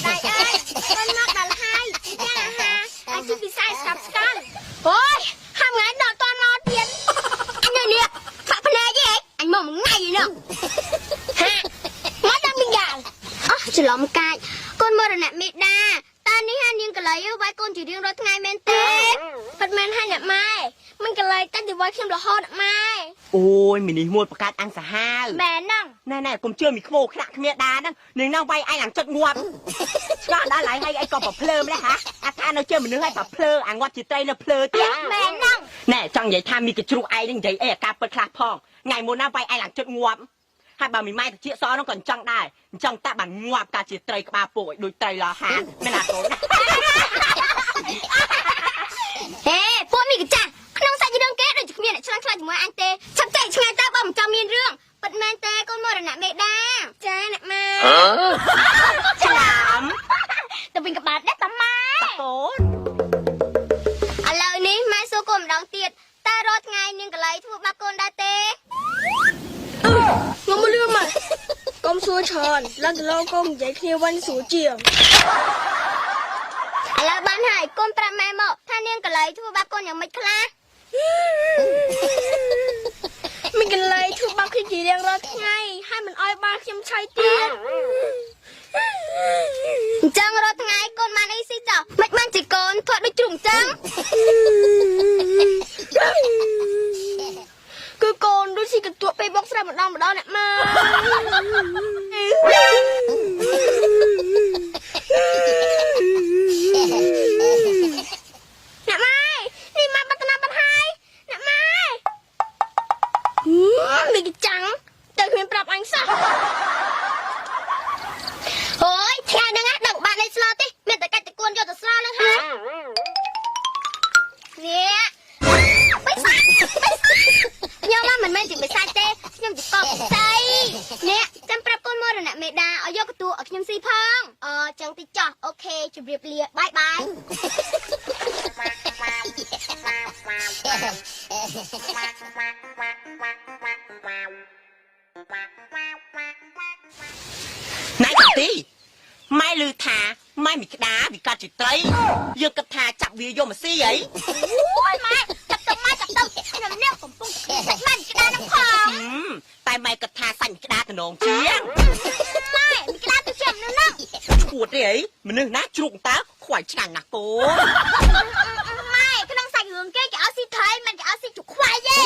đại ơi con mặc đàn hai nha ha anh chưa bị sai sắp scan ôi ham ngày đòn toàn nó tiền anh ơi nè bạn phần này gì anh mong một ngày gì nữa ha ngó đang bị gà chỉ lỏng cài con mơ rồi nè mẹ đa ta ní hai niên cả lấy yêu vai con chỉ riêng rồi ngày men tết phật men hai nè mai mình cả lấy ta chỉ vai thêm đồ ho nè mai អូយមីនេះមួយប្រកាសអាំងសាហាវ mẹ năng ណែណែកុំជឿមីខ្មោខ្នាក់គ្មានដាហ្នឹងនាងនៅវាយឯងអាំងចិត្តងាប់ឆ្កដល់ហើយហើយអីក៏ប្រភ្លើម្លេះហាអាថានៅជឿមនុស្សឲ្យប្រភ្លើអាងាប់ជាត្រីនៅភ្លើទៀត mẹ năng ណែចង់និយាយថាមីកជ្រូកឯងនឹងនិយាយអីអាការពិតខ្លះផងថ្ងៃមុនណាវាយឯងអាំងចិត្តងាប់ហើយបើមីម៉ែតិចសហ្នឹងក៏អញ្ចឹងដែរអញ្ចឹងតាបានងាប់ការជាត្រីក្បាលពោកឲ្យដូចត្រីលហានមែនអត់កូន ហេពួកមីកចាក្នុងសាច់រឿងគេដូចគ្មានអ្នកឆ្លងឆ្លើយជាមួយអញទេឆាប់ចែកឆ្ងាយតើបើមិនចង់មានរឿងពិតមែនទេកូនមរណៈមេដាចាអ្នកម៉ែឆ្លាមទៅវិញក្បាលដែរតាម៉ែ កូន ឥឡូវនេះម៉ែសួរកូនម្ដងទៀតតើរាល់ថ្ងៃនាងកលៃធ្វើបាបកូនដែរទេងំលឿមមកកុំសួរច្រើនឡើងទៅលោកកុំនិយាយគ្នាវិញស្រួលជាងឥឡូវបានហើយកូនប្រាប់ម៉ែមកថានាងកលៃធ្វើបាបកូនយ៉ាងម៉េចខ្លះមិនកលៃធ្វើបាបខ្ញុំជារៀងរាល់ថ្ងៃហើយមិនអោយបានខ្ញុំឆៃទៀតអញ្ចឹងរាល់ថ្ងៃកូនបានអីស៊ីចោះមិនបានជាកូនធ្វើដូចជ្រុងចឹងគឺកូនដូចស៊ីកន្ទក់ពេលបោកស្រាម្ដងអ្នកម៉ែអ្នកម៉ែនេះម៉ែបាត់ណាបាត់ហើយអ្នកម៉ែមិនចាំងទៅគ្មានប្រាប់អញសោះអូយថ្ងៃហ្នឹងណាដឹងបានលេខស្លោទេមានតែកាច់តគួនយកទៅស្លោហ្នឹងហើយនេះបិសាចខ្ញុំមិនមែនជាបិសាចទេខ្ញុំជាកបស្អីនេះចាំប្រាប់កូនមរណៈមេដាឲ្យយកកតួឲ្យខ្ញុំស៊ីផងចឹងតិចចោះអូខេជម្រាបលាបាយបាយណៃកាទីម៉ែលឺថាម៉ែមីក្តាវាកាត់ជាត្រីយើងគិតថាចាប់វាយកមកស៊ីអី អូយម៉ែចាប់ទៅម៉ែចាប់ទៅខ្ញុំនេះកំពុងសាច់ម៉ែមីក្តានឹងផងតែម៉ែគិតថាសាច់មីក្តាតំណងជាង ម៉ែមីក្តាទៅជាមនុស្សហ្នឹង ឈួតទេអីមនុស្សណាជ្រូកតើខ្វាយឆ្ងាញ់ណាស់កូន ម៉ែក្នុងសាច់រឿងគេឲ្យស៊ីត្រីមិនគេឲ្យស៊ីជុកខ្វាយទេ